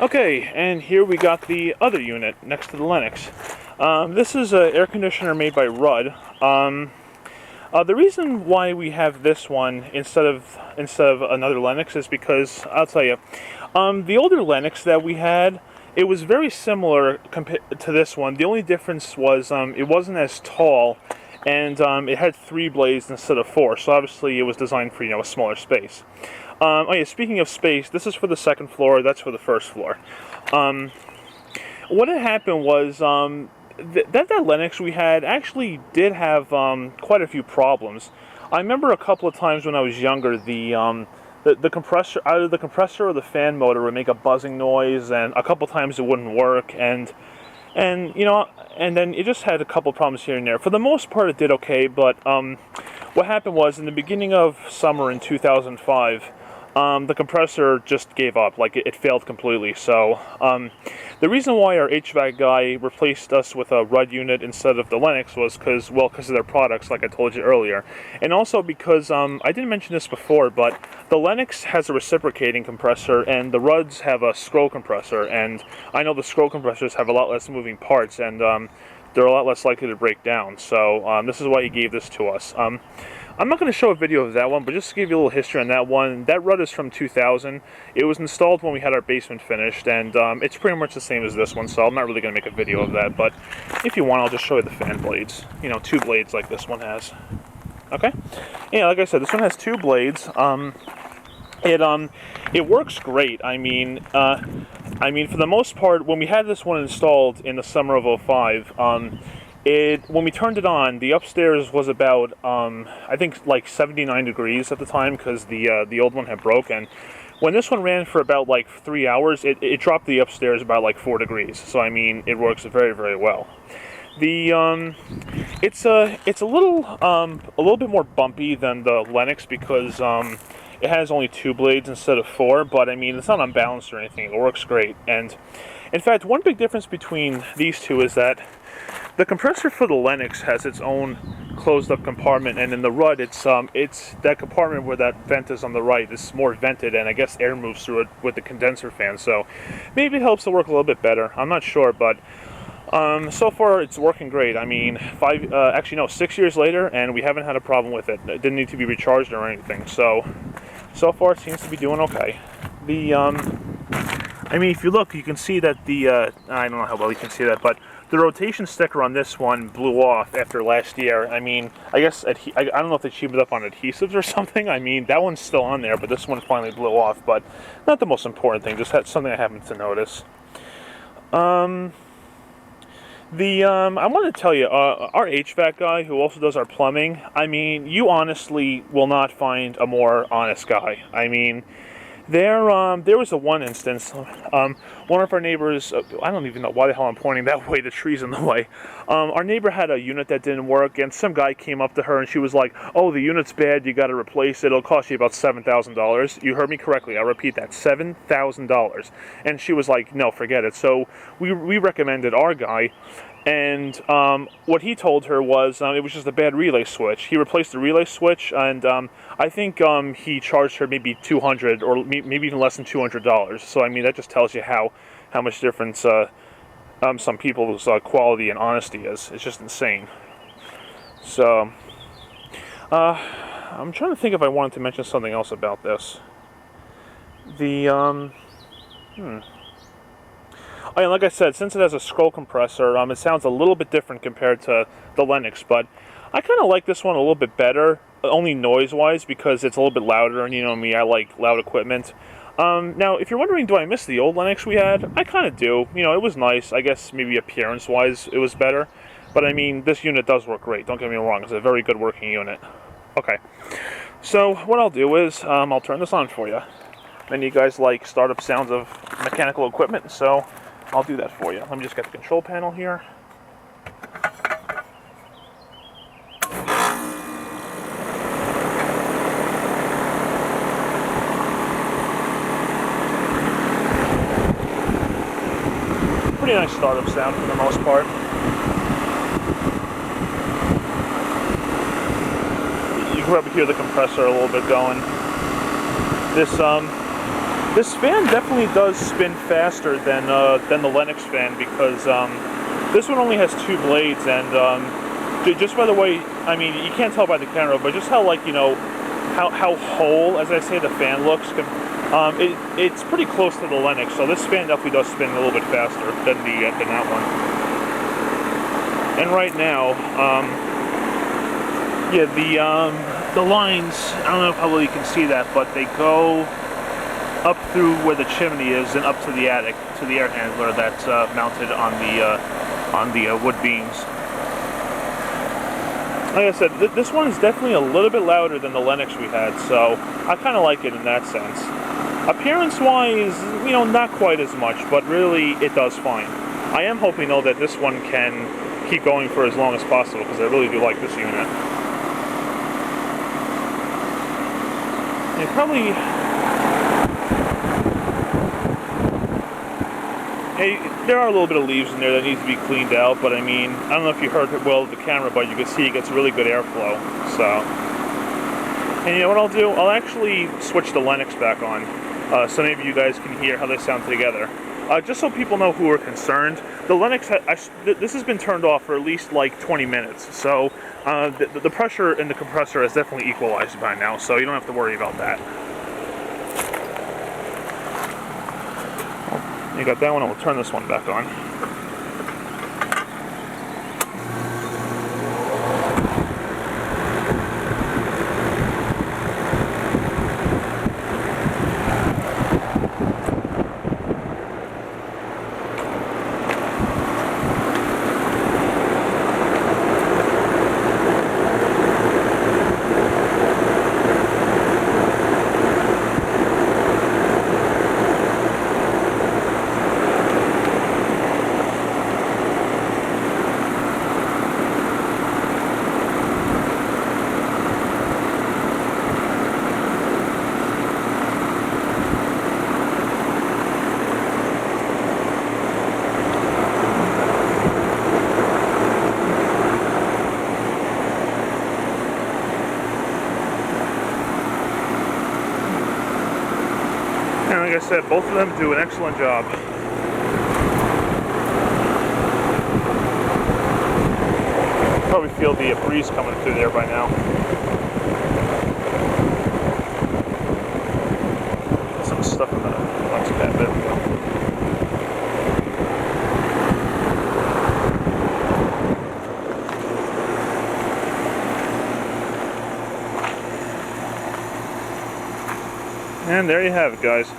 Okay, and here we got the other unit next to the Lennox. This is an air conditioner made by Ruud. The reason why we have this one instead of another Lennox is because I'll tell you, the older Lennox that we had, it was very similar to this one. The only difference was it wasn't as tall, and it had 3 blades instead of 4. So obviously it was designed for a smaller space. Oh yeah, speaking of space, this is for the second floor. That's for the first floor. What had happened was that Lennox we had actually did have quite a few problems. I remember a couple of times when I was younger, the compressor, either the compressor or the fan motor would make a buzzing noise, and a couple times it wouldn't work, and then it just had a couple problems here and there. For the most part, it did okay, but what happened was in the beginning of summer in 2005. The compressor just gave up, like it failed completely. So the reason why our HVAC guy replaced us with a Ruud unit instead of the Lennox was because of their products, like I told you earlier. And also because, I didn't mention this before, but the Lennox has a reciprocating compressor and the Ruuds have a scroll compressor. And I know the scroll compressors have a lot less moving parts, and they're a lot less likely to break down. So this is why he gave this to us. I'm not going to show a video of that one, but just to give you a little history on that one, that Ruud is from 2000. It was installed when we had our basement finished, and it's pretty much the same as this one, so I'm not really going to make a video of that, but if you want, I'll just show you the fan blades. 2 blades like this one has. Okay? Yeah, like I said, this one has 2 blades. It works great. I mean, for the most part, when we had this one installed in the summer of '05, when we turned it on, the upstairs was about, I think, like 79 degrees at the time, because the old one had broken. When this one ran for about like 3 hours, it dropped the upstairs about like 4 degrees. So I mean, it works very, very well. It's a little bit more bumpy than the Lennox because it has only 2 blades instead of 4. But I mean, it's not unbalanced or anything. It works great. And in fact, one big difference between these two is that the compressor for the Lennox has its own closed-up compartment, and in the Ruud, it's that compartment where that vent is on the right. It's more vented, and I guess air moves through it with the condenser fan. So maybe it helps to work a little bit better. I'm not sure, but so far it's working great. I mean, 6 years later, and we haven't had a problem with it. It didn't need to be recharged or anything. So far it seems to be doing okay. I mean, if you look, you can see that I don't know how well you can see that, but the rotation sticker on this one blew off after last year. I mean, I guess, I don't know if they cheaped it up on adhesives or something. I mean, that one's still on there, but this one finally blew off. But not the most important thing, just something I happened to notice. I want to tell you, our HVAC guy, who also does our plumbing, I mean, you honestly will not find a more honest guy. I mean, there was one instance, one of our neighbors, I don't even know why the hell I'm pointing that way, the tree's in the way. Our neighbor had a unit that didn't work, and some guy came up to her and she was like, "Oh, the unit's bad, you gotta replace it, it'll cost you about $7,000. You heard me correctly, I'll repeat that, $7,000. And she was like, "No, forget it." So we recommended our guy. And what he told her was it was just a bad relay switch. He replaced the relay switch, and I think he charged her maybe $200 or maybe even less than $200. So I mean, that just tells you how much difference some people's quality and honesty is. It's just insane. So I'm trying to think if I wanted to mention something else about this. Oh, and like I said, since it has a scroll compressor, it sounds a little bit different compared to the Lennox, but I kind of like this one a little bit better, only noise-wise, because it's a little bit louder, and you know me, I like loud equipment. Now, if you're wondering, do I miss the old Lennox we had? I kind of do. You know, it was nice. I guess maybe appearance-wise it was better, but I mean, this unit does work great. Don't get me wrong, it's a very good working unit. Okay, so what I'll do is, I'll turn this on for you. Then you guys like startup sounds of mechanical equipment, so I'll do that for you. Let me just get the control panel here. Pretty nice startup sound for the most part. You can probably hear the compressor a little bit going. This fan definitely does spin faster than the Lennox fan, because this one only has 2 blades, and just by the way, I mean, you can't tell by the camera, but just how, like, you know, how whole, as I say, the fan looks. It's pretty close to the Lennox, so this fan definitely does spin a little bit faster than that one. And right now, yeah, the lines, I don't know how well you can see that, but they go up through where the chimney is and up to the attic, to the air handler that's mounted on the wood beams. Like I said, this one is definitely a little bit louder than the Lennox we had, so I kind of like it in that sense. Appearance-wise, you know, not quite as much, but really it does fine. I am hoping, though, that this one can keep going for as long as possible, because I really do like this unit. And probably... there are a little bit of leaves in there that needs to be cleaned out, but I mean, I don't know if you heard it well with the camera, but you can see it gets really good airflow, so. And you know what I'll do? I'll actually switch the Lennox back on, so maybe you guys can hear how they sound together. Just so people know who are concerned, the Lennox, this has been turned off for at least like 20 minutes, so the pressure in the compressor has definitely equalized by now, so you don't have to worry about that. You got that one, and we'll turn this one back on. And like I said, both of them do an excellent job. Probably feel the breeze coming through there by now. Some stuff in the lunch pad. There we go. And there you have it, guys.